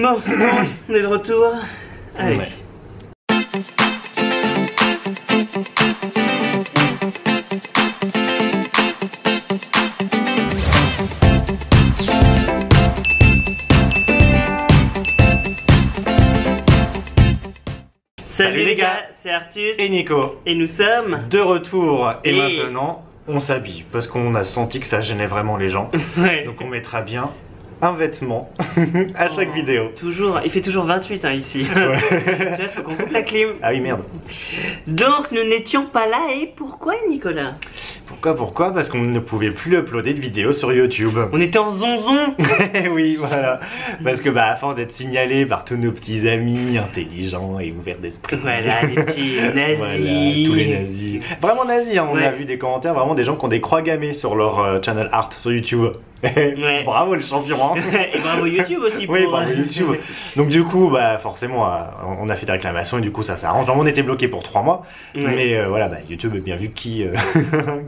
Bon, c'est bon, on est de retour. Allez. Ouais. Salut les gars, c'est Artus Et Nico. et nous sommes De retour. Et Et- maintenant, on s'habille. Parce qu'on a senti que ça gênait vraiment les gens. ouais. Donc on mettra bien un vêtement à chaque Oh, vidéo. Toujours, il fait toujours 28 hein, ici. Ouais. Tu vois, faut qu'on coupe la clim. Ah oui, merde. Donc nous n'étions pas là et pourquoi Nicolas? Pourquoi? Parce qu'on ne pouvait plus uploader de vidéos sur YouTube. On était en zonzon. Oui, voilà. Parce que à force d'être signalé par tous nos petits amis intelligents et ouverts d'esprit. Voilà, les petits nazis. Voilà, tous les nazis. Vraiment nazis, hein. On Ouais. a vu des commentaires, vraiment des gens qui ont des croix gammées sur leur channel art sur YouTube. Ouais. Bravo les champions, hein. Et bravo YouTube aussi pour... Oui, bravo YouTube. Donc du coup, forcément, on a fait des réclamations et du coup ça s'arrange. On était bloqué pour 3 mois, Ouais. mais voilà, YouTube a bien vu qui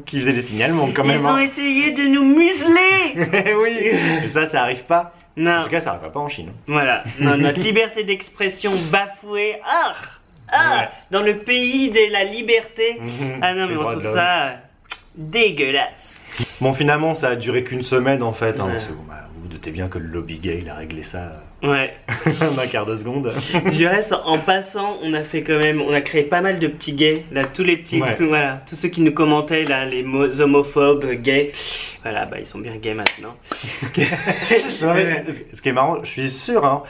faisait les signalements quand même. Ils ont essayé de nous museler. Oui, et ça arrive pas. En Non, tout cas, ça arrive pas en Chine. voilà, non, notre liberté d'expression bafouée. Ouais. Dans le pays de la liberté. Mhm. Ah non, mais Les on droits trouve de l'homme. ça dégueulasse. Bon, finalement, ça a duré qu'une semaine en fait. Hein, Ouais. parce que, vous vous doutez bien que le lobby gay il a réglé ça Ouais. en un quart de seconde. Du reste, en passant, on a créé pas mal de petits gays. Là, tous les petits, Ouais. voilà, tous ceux qui nous commentaient là, les homophobes gays. Voilà, ils sont bien gays maintenant. Non, mais ce qui est marrant, je suis sûr, hein,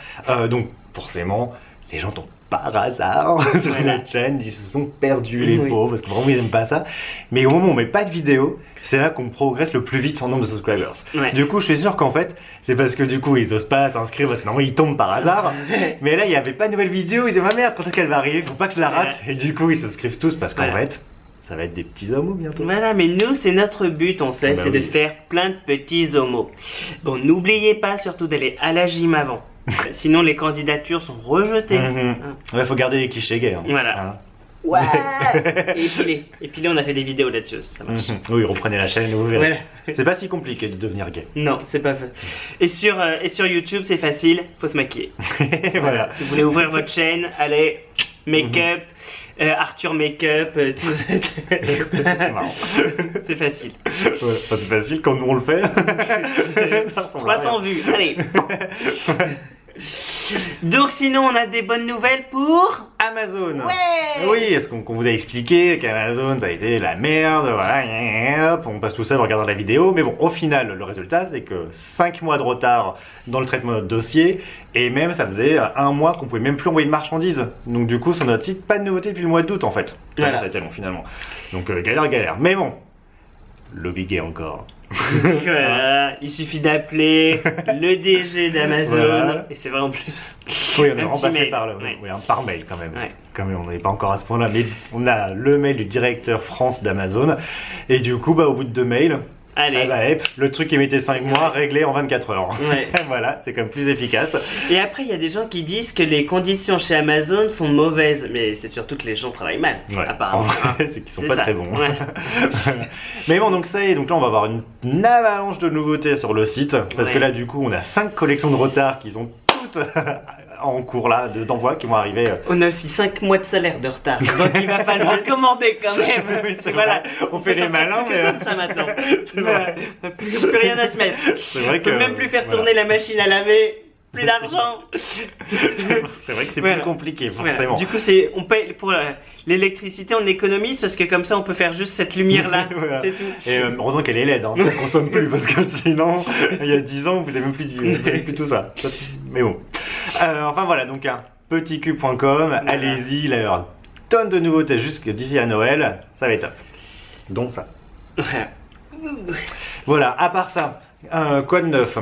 donc forcément, les gens tombent par hasard sur Voilà. notre chaîne, ils se sont perdus les Oui. pauvres, parce que vraiment ils n'aiment pas ça. Mais au moment où on met pas de vidéo, c'est là qu'on progresse le plus vite en nombre de subscribers. Ouais. Du coup, je suis sûr qu'en fait, c'est parce que du coup, ils osent pas s'inscrire, parce que normalement ils tombent par hasard. Mais là, il n'y avait pas de nouvelle vidéo, ils disaient, ma merde, quand est-ce qu'elle va arriver, faut pas que je la rate. Et du coup, ils s'inscrivent tous, parce qu'en Voilà. fait, ça va être des petits homos bientôt. Voilà, mais nous, c'est notre but, on sait, Bah c'est de oui. faire plein de petits homos. Bon, n'oubliez pas surtout d'aller à la gym avant. Sinon, les candidatures sont rejetées. Mhm. Ouais, faut garder les clichés gays. Hein. Voilà. Hein. Ouais. Et puis là, on a fait des vidéos là-dessus, ça marche. Mhm. Oui, reprenez la chaîne, vous verrez. Voilà. C'est pas si compliqué de devenir gay. Non, c'est pas fait. Et sur YouTube, c'est facile, faut se maquiller. Voilà. Si vous voulez ouvrir votre chaîne, allez, make-up, Arthur Make-up, tout. Marrant. C'est facile. Voilà. Enfin, c'est facile quand nous on le fait. Ça ressemble à 300 vues, allez. Donc sinon, on a des bonnes nouvelles pour... Amazon. Ouais. Oui, est-ce qu'on vous a expliqué qu'Amazon ça a été la merde, voilà, hop, on passe tout ça en regardant la vidéo, mais bon, au final, le résultat c'est que 5 mois de retard dans le traitement de notre dossier, et même ça faisait 1 mois qu'on pouvait même plus envoyer de marchandises. Donc du coup, sur notre site, pas de nouveauté depuis le mois d'août en fait. Voilà. Ça a été long finalement. Donc galère. Mais bon, lobby gay encore. Voilà, il suffit d'appeler le DG d'Amazon, Voilà. et c'est vrai en plus. Oui, on est Un petit remplacé mail. par, Ouais. par mail quand même. Ouais. Quand même, on n'est pas encore à ce point-là, mais on a le mail du directeur France d'Amazon. Et du coup, au bout de 2 mails, Allez. hop, le truc qui mettait 5 mois réglé en 24 heures. Ouais. Voilà, c'est quand même plus efficace. Et après, il y a des gens qui disent que les conditions chez Amazon sont mauvaises, mais c'est surtout que les gens travaillent mal, Ouais. En apparemment. vrai, c'est qu'ils sont C'est pas ça. très bons. Ouais. Mais bon, donc ça y est, donc là on va avoir une avalanche de nouveautés sur le site. Parce que Ouais. là, du coup, on a 5 collections de retard qui sont toutes en cours là d'envoi qui vont arriver. On a aussi 5 mois de salaire de retard, donc il va falloir commander quand même. Oui, c'est Voilà. vrai. On fait les sortir malins, plus que mais comme ça maintenant. c'est vrai. Plus rien à se mettre. C'est vrai On peut que même plus faire voilà. tourner la machine à laver. Plus d'argent. C'est vrai que c'est Voilà. plus compliqué, Voilà. forcément. Du coup, on paye pour l'électricité, on économise parce que comme ça, on peut faire juste cette lumière-là. Voilà. C'est tout. Et heureusement qu'elle est LED, hein, ça consomme plus parce que sinon, il y a 10 ans, vous avez même plus tout ça. Mais bon. Enfin voilà, donc petitcube.com, allez-y, il y a tonnes de nouveautés jusque d'ici à Noël, ça va être top. Donc ça. Voilà. Voilà, à part ça, quoi de neuf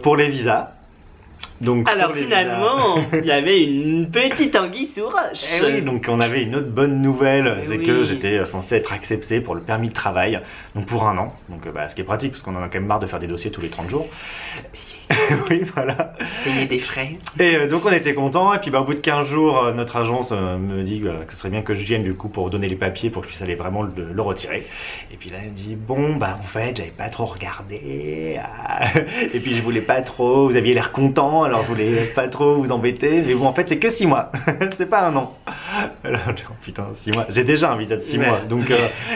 pour les visas. Donc, Alors pour les finalement, il y avait une petite anguille sous roche. visas- Eh oui, donc on avait une autre bonne nouvelle, Eh c'est oui. que j'étais censé être accepté pour le permis de travail, donc pour 1 an. Donc ce qui est pratique parce qu'on en a quand même marre de faire des dossiers tous les 30 jours. Oui, voilà. Payer des frais. Et donc on était contents, et puis bah, au bout de 15 jours, notre agence me dit que ce serait bien que je vienne du coup pour donner les papiers pour que je puisse aller vraiment le retirer. Et puis là elle me dit bon bah en fait j'avais pas trop regardé, et puis je voulais pas trop, vous aviez l'air content alors je voulais pas trop vous embêter, mais bon en fait c'est que 6 mois, c'est pas un an. Alors je dis oh, putain 6 mois, j'ai déjà un visa de 6 mois, donc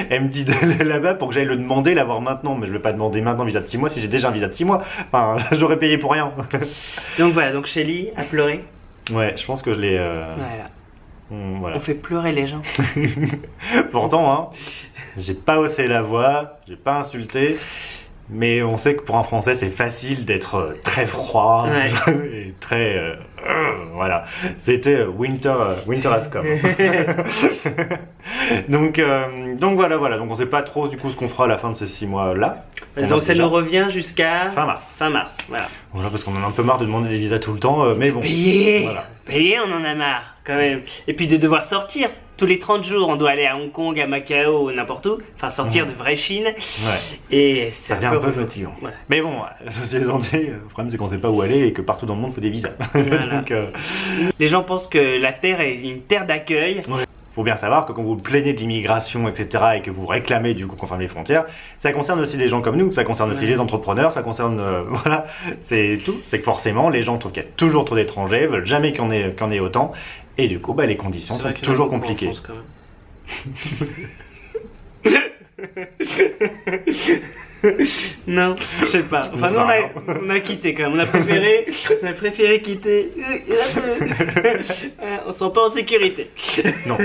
elle me dit d'aller là-bas pour que j'aille le demander, l'avoir maintenant, mais je vais pas demander maintenant un visa de 6 mois si j'ai déjà un visa de 6 mois, enfin j'aurais payé pour rien. Donc voilà, donc Shelly a pleuré. Ouais, je pense que je l'ai. Voilà. Voilà. On fait pleurer les gens. Pourtant, hein, j'ai pas haussé la voix, j'ai pas insulté, mais on sait que pour un Français, c'est facile d'être très froid et très. Voilà. C'était Winter has come. donc voilà. Donc on sait pas trop du coup ce qu'on fera à la fin de ces 6 mois-là. Donc ça nous revient jusqu'à fin mars. Fin mars, voilà. Voilà, parce qu'on en a un peu marre de demander des visas tout le temps, mais bon. Payer, voilà. Payer, on en a marre quand même. Et puis de devoir sortir. Tous les 30 jours, on doit aller à Hong Kong, à Macao, n'importe où. Enfin, sortir de vraie Chine. Ouais. Et ça devient un peu fatigant. Ouais. Mais bon, ceci étant dit, le problème c'est qu'on sait pas où aller et que partout dans le monde, il faut des visas. Voilà. Donc, les gens pensent que la Terre est une terre d'accueil. Ouais. Faut bien savoir que quand vous plaignez de l'immigration, etc., et que vous réclamez du coup qu'on ferme les frontières, ça concerne aussi des gens comme nous, ça concerne aussi les entrepreneurs, ça concerne, voilà, c'est tout. C'est que forcément, les gens trouvent qu'il y a toujours trop d'étrangers, veulent jamais qu'il y en ait autant, et du coup, bah, les conditions sont toujours compliquées. En France, quand même. Non, je sais pas. Enfin, nous, on a quitté quand même. On a préféré quitter. On se sent pas en sécurité. Non.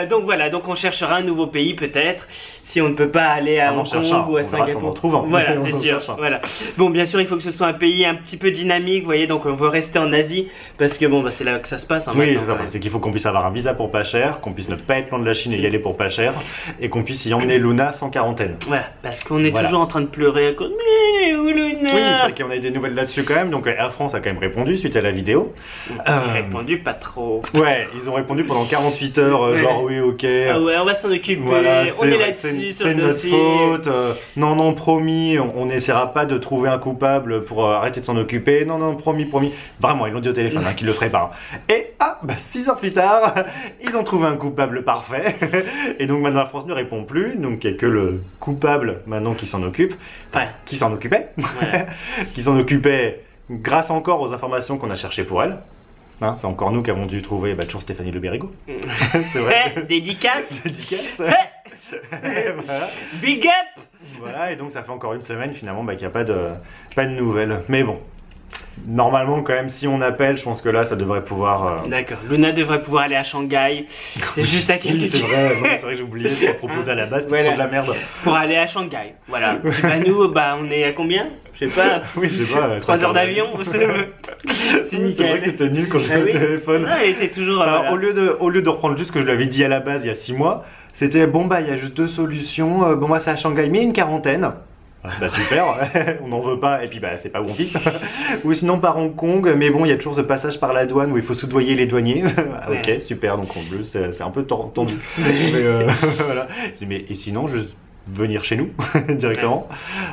Donc voilà, donc on cherchera un nouveau pays peut-être, si on ne peut pas aller à Hong Kong ou à Singapour. Voilà, c'est sûr. Voilà. Bon, bien sûr, il faut que ce soit un pays un petit peu dynamique, vous voyez, donc on veut rester en Asie, parce que bon, bah, c'est là que ça se passe. Hein, oui, c'est ça, c'est qu'il faut qu'on puisse avoir un visa pour pas cher, qu'on puisse ne pas être loin de la Chine et y aller pour pas cher, et qu'on puisse y emmener Luna sans quarantaine. Voilà, parce qu'on est toujours en train de pleurer à cause. Mais où Luna? Oui, c'est vrai qu'on a eu des nouvelles là-dessus quand même, donc Air France a quand même répondu suite à la vidéo. Ils ont répondu pas trop. Ouais, ils ont répondu pendant 48 heures, genre oui, ok. Ah ouais, on va s'en occuper, voilà, on est là-dessus, sur le dossier. C'est notre faute, non, promis, on n'essaiera pas de trouver un coupable pour arrêter de s'en occuper, non, promis. Vraiment, ils l'ont dit au téléphone, qu'ils le feraient pas. Et 6 heures plus tard, ils ont trouvé un coupable parfait, et donc maintenant la France ne répond plus, donc il n'y a que le coupable maintenant qui s'en occupe, qui s'en occupait, qui s'en occupait grâce encore aux informations qu'on a cherchées pour elle. Hein, c'est encore nous qui avons dû trouver toujours Stéphanie Le Bérigot. C'est vrai. Dédicace. Voilà. Big up. Voilà, et donc ça fait encore une semaine finalement qu'il n'y a pas de nouvelles. Mais bon, normalement quand même si on appelle, je pense que là ça devrait pouvoir... D'accord, Luna devrait pouvoir aller à Shanghai. C'est juste à quelques... Oui, c'est vrai, que j'ai oublié ce qu'elle proposait à la base, c'était trop de la merde. Pour aller à Shanghai, voilà. Puis nous, on est à combien? Je sais pas. Oui, je sais pas. 3 heures d'avion, c'est nickel. C'est vrai que c'était nul quand j'ai eu le téléphone. Ah, il était toujours... Alors, au lieu de reprendre juste ce que je lui avais dit à la base il y a 6 mois, c'était bon il y a juste 2 solutions, bon moi c'est à Shanghai, mais une quarantaine. Super, on n'en veut pas, et puis c'est pas où on vit. Ou sinon par Hong Kong, mais bon il y a toujours ce passage par la douane où il faut soudoyer les douaniers. Ok, super, donc en bleu c'est un peu tendu. Mais voilà. Mais et sinon juste venir chez nous directement.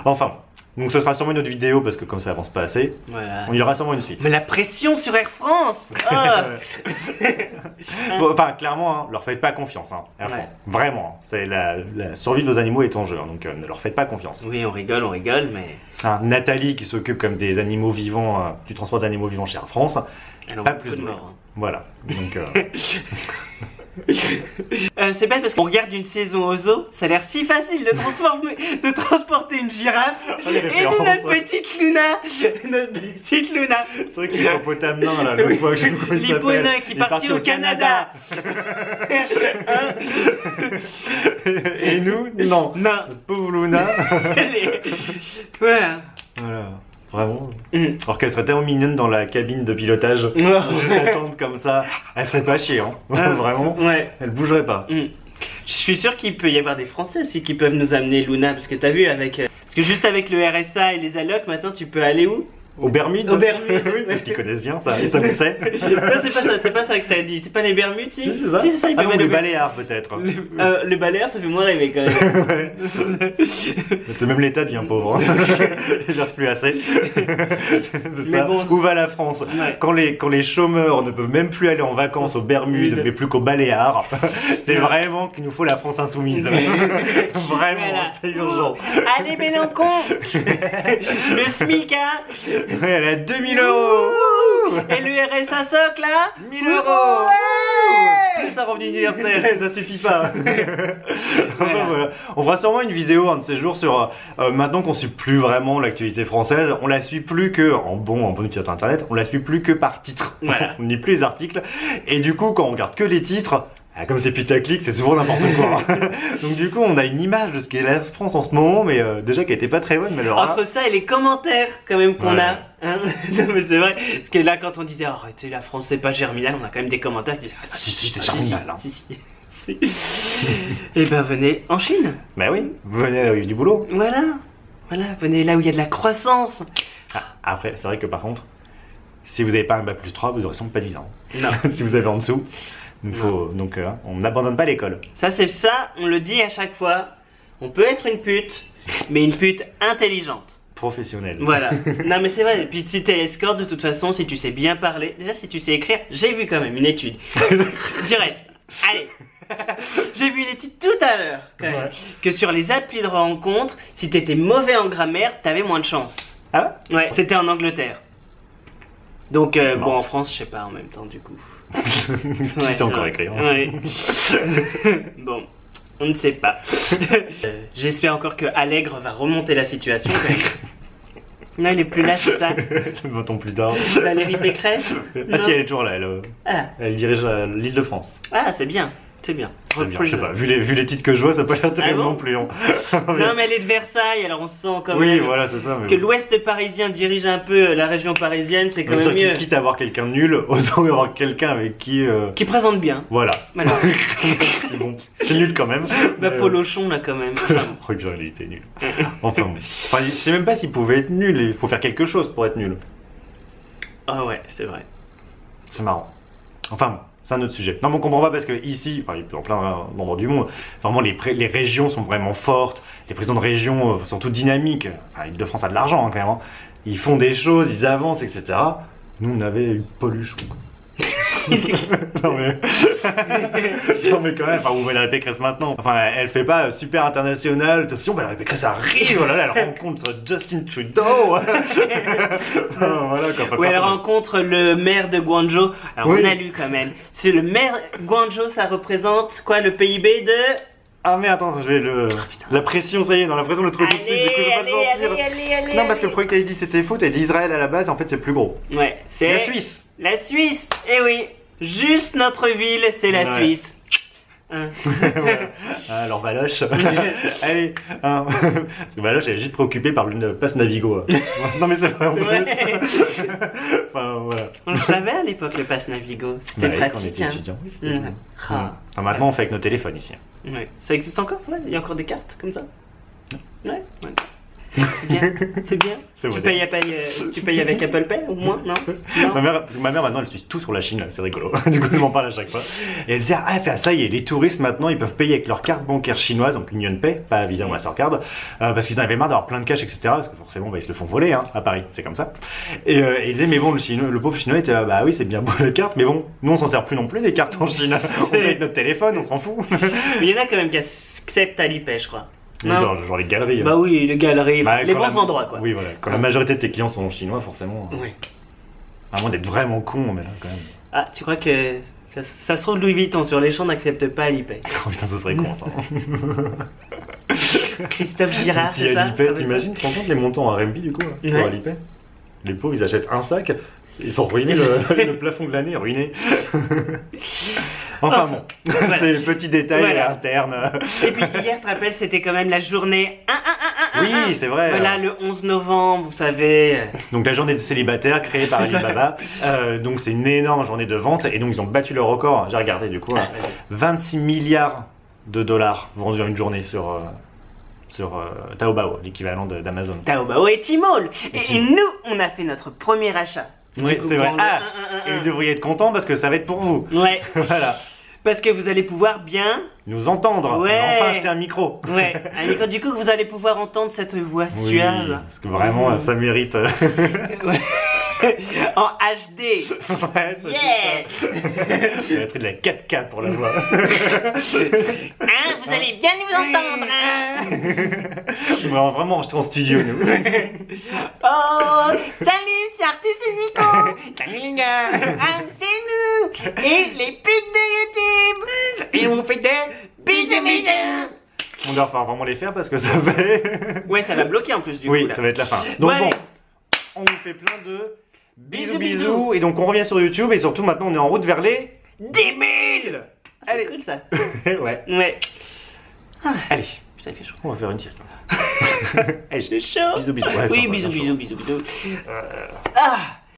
Enfin. Donc ce sera sûrement une autre vidéo parce que comme ça avance pas assez, il y aura sûrement une suite. Mais la pression sur Air France Bon, enfin clairement, leur faites pas confiance, Air France. Vraiment, c'est la survie de vos animaux est en jeu, donc ne leur faites pas confiance. Oui, on rigole, mais... Nathalie qui s'occupe comme des animaux vivants, du transport des animaux vivants chez Air France, pas plus de mort. Voilà, donc... c'est bête parce qu'on regarde une saison au zoo, ça a l'air si facile de transporter une girafe et notre petite Luna. C'est vrai qu'il est hippopotame nain là, l'autre fois que j'ai vu comment il s'appelle. L'hipponin qui est parti au Canada. Et nous, non. Notre pauvre Luna. Voilà. Vraiment. Alors qu'elle serait tellement mignonne dans la cabine de pilotage, juste attendre comme ça, elle ferait pas chier, vraiment. Elle bougerait pas. Je suis sûr qu'il peut y avoir des Français aussi qui peuvent nous amener Luna, parce que t'as vu parce que juste avec le RSA et les allocs, maintenant tu peux aller où? Aux Bermudes. Aux Bermudes. Oui, parce qu'ils connaissent bien ça, et ça vous sait. Non, c'est pas ça que t'as dit. C'est pas les Bermudes, si? C'est ça. Si, c'est ça, ils ah peuvent non, aller les aux Baléares peut-être. Les Baléares, ça fait moins rêver quand même. Ouais. C'est même l'État devient pauvre. Il verse plus assez. C'est ça. Bon, où va la France? Ouais. Quand les chômeurs ne peuvent même plus aller en vacances aux Bermudes, mais plus qu'aux Baléares, c'est vraiment qu'il nous faut la France insoumise. Vraiment, voilà. C'est urgent. Allez Mélenchon. Le SMIC, hein? Ouais, elle est à 2000 €. Et le RSA socle là? 1000 €. Ouais. Plus un revenu universel, ça suffit pas. Enfin, voilà. On fera sûrement une vidéo un de ces jours sur maintenant qu'on suit plus vraiment l'actualité française, on la suit plus que en bon site internet, on la suit plus que par titre. Voilà. On ne lit plus les articles. Et du coup, quand on regarde que les titres, comme c'est putaclic, c'est souvent n'importe quoi. Donc du coup, on a une image de ce qu'est la France en ce moment, mais déjà qui était pas très bonne. Mais alors, entre ça et les commentaires quand même qu'on a, hein. Non mais c'est vrai, parce que là quand on disait arrêtez la France c'est pas germinal, on a quand même des commentaires qui disent si c'est germinal. Si. Et ben venez en Chine. Bah oui, venez là où il y a du boulot. Voilà, venez là où il y a de la croissance. Après, c'est vrai que par contre, si vous n'avez pas un bac+3, vous aurez sûrement pas de visa. Non. Si vous avez en dessous. Donc on n'abandonne pas l'école. Ça c'est ça, on le dit à chaque fois. On peut être une pute, mais une pute intelligente. Professionnelle. Voilà. Non mais c'est vrai. Et puis si t'es escorte, de toute façon, si tu sais bien parler, déjà si tu sais écrire, j'ai vu quand même une étude. Du reste, allez. J'ai vu une étude tout à l'heure quand même, que sur les applis de rencontre, si t'étais mauvais en grammaire, t'avais moins de chance. Ah ouais, c'était en Angleterre. Donc bon, en France, je sais pas en même temps du coup. Qui sait encore écrire? Ouais. Bon, on ne sait pas. J'espère encore que Allègre va remonter la situation quand même. Non, il est plus là, c'est ça? Nous votons plus tard. Valérie Pécresse? Ah si, elle est toujours là, elle dirige l'Île-de-France. Ah, c'est bien. C'est bien. Je sais pas, vu les titres que je vois, ça peut pas être terrible non plus. Hein. Non, mais elle est de Versailles, alors on sent quand même. Oui, voilà, c'est ça. Que l'Ouest parisien dirige un peu la région parisienne, c'est quand même mieux. Quitte à avoir quelqu'un de nul, autant avoir quelqu'un avec qui. Qui présente bien. Voilà. C'est bon. C'est nul quand même. Bah, Polochon, là, quand même. Oh, bien, il était nul. Enfin, bon. Je sais même pas s'il pouvait être nul, il faut faire quelque chose pour être nul. Ah ouais, c'est vrai. C'est marrant. Enfin, bon. C'est un autre sujet. Non, mais on comprend pas parce que ici, enfin, dans plein d'endroits du monde, vraiment les régions sont vraiment fortes, les présidents de région sont tous dynamiques. Enfin, Île-de-France a de l'argent hein, quand même. Hein. Ils font des choses, ils avancent, etc. Nous, on avait eu Poluchon. non mais quand même, enfin où Valérie Pécresse maintenant? Enfin elle fait pas super international, attention Valérie Pécresse arrive, voilà, elle rencontre Justin Trudeau. Voilà, ou elle rencontre le maire de Guangzhou. Alors on a lu quand même, c'est le maire Guangzhou, ça représente quoi, le PIB de... Ah mais attends, je vais la pression, ça y est, dans la pression le truc tout de suite, du coup je vais pas le sentir. Non parce que le premier que t'avais dit c'était faux, t'avais dit Israël à la base, en fait c'est plus gros. Ouais, c'est... La Suisse. La Suisse, eh oui. Juste notre ville, c'est la Suisse. Hein. Alors Valoche, allez, hein. Parce que Valoche elle est juste préoccupée par le pass Navigo. Non mais c'est vrai, enfin, voilà. On le savait à l'époque le pass Navigo, c'était pratique. Hein. Étudiant, enfin, maintenant on fait avec nos téléphones ici. Ouais. Ça existe encore, ça? Il y a encore des cartes comme ça? Ouais. C'est bien, c'est bien. Tu payes avec Apple Pay au moins, non? Ma mère maintenant elle suit tout sur la Chine, c'est rigolo. Du coup je m'en parle à chaque fois. Et elle disait ça y est, les touristes maintenant ils peuvent payer avec leur carte bancaire chinoise, donc UnionPay, pas Visa ou Mastercard, parce qu'ils en avaient marre d'avoir plein de cash, etc. Parce que forcément ils se le font voler hein, à Paris, c'est comme ça. Et il disait mais bon le pauvre chinois était bah oui c'est bien beau les cartes, mais bon nous on s'en sert plus non plus des cartes en Chine. On paye avec notre téléphone, on s'en fout. Mais il y en a quand même qui acceptent Alipay je crois. Genre les galeries. Bah oui, les galeries, les bons endroits quoi. Oui voilà, quand la majorité de tes clients sont chinois forcément. Oui. À moins d'être vraiment con, mais là quand même. Ah, tu crois que ça se trouve Louis Vuitton sur les champs n'accepte pas Alipay? Oh putain, ça serait con ça. Christophe Girard, c'est ça? Alipay, t'imagines, tu te rends compte les montants à RMB du coup pour Alipay? Les pauvres ils achètent un sac, ils sont ruinés, le plafond de l'année est ruiné. Enfin bon, voilà. C'est petit détail interne. Et puis hier, tu te rappelles, c'était quand même la journée 1. Oui, c'est vrai. Voilà, le 11 novembre, vous savez. Donc la journée des célibataires créée par Alibaba. Donc c'est une énorme journée de vente et donc ils ont battu le record. J'ai regardé du coup, 26 milliards de dollars vendus en une journée sur sur Taobao, l'équivalent d'Amazon. Taobao et Tmall. Et nous, on a fait notre premier achat. Oui, c'est vrai. Et vous devriez être content parce que ça va être pour vous. Ouais. Voilà. Parce que vous allez pouvoir bien nous entendre. Ouais. On a enfin acheté un micro. Ouais, un micro. Du coup, vous allez pouvoir entendre cette voix suave. Parce que vraiment, ça mérite. Ouais. En HD. Ouais, ça va être de la 4K pour la voix. Vous allez bien nous entendre. Vraiment, je suis en studio, nous. Oh, salut, c'est Arthus et Nico. Salut les gars. C'est nous. Et les pics de YouTube. Et on vous fait des bisous. On doit vraiment les faire parce que ça fait... Ouais, ça va bloquer en plus du coup. Oui, là. ça va être la fin. Donc bon, on vous fait plein de bisous. Et donc on revient sur YouTube et surtout maintenant on est en route vers les 10 000. C'est cool ça. Ouais. Allez. Putain, il fait chaud. On va faire une sieste. Allez, j'ai chaud. Bisous. Oui, bisous. Ah.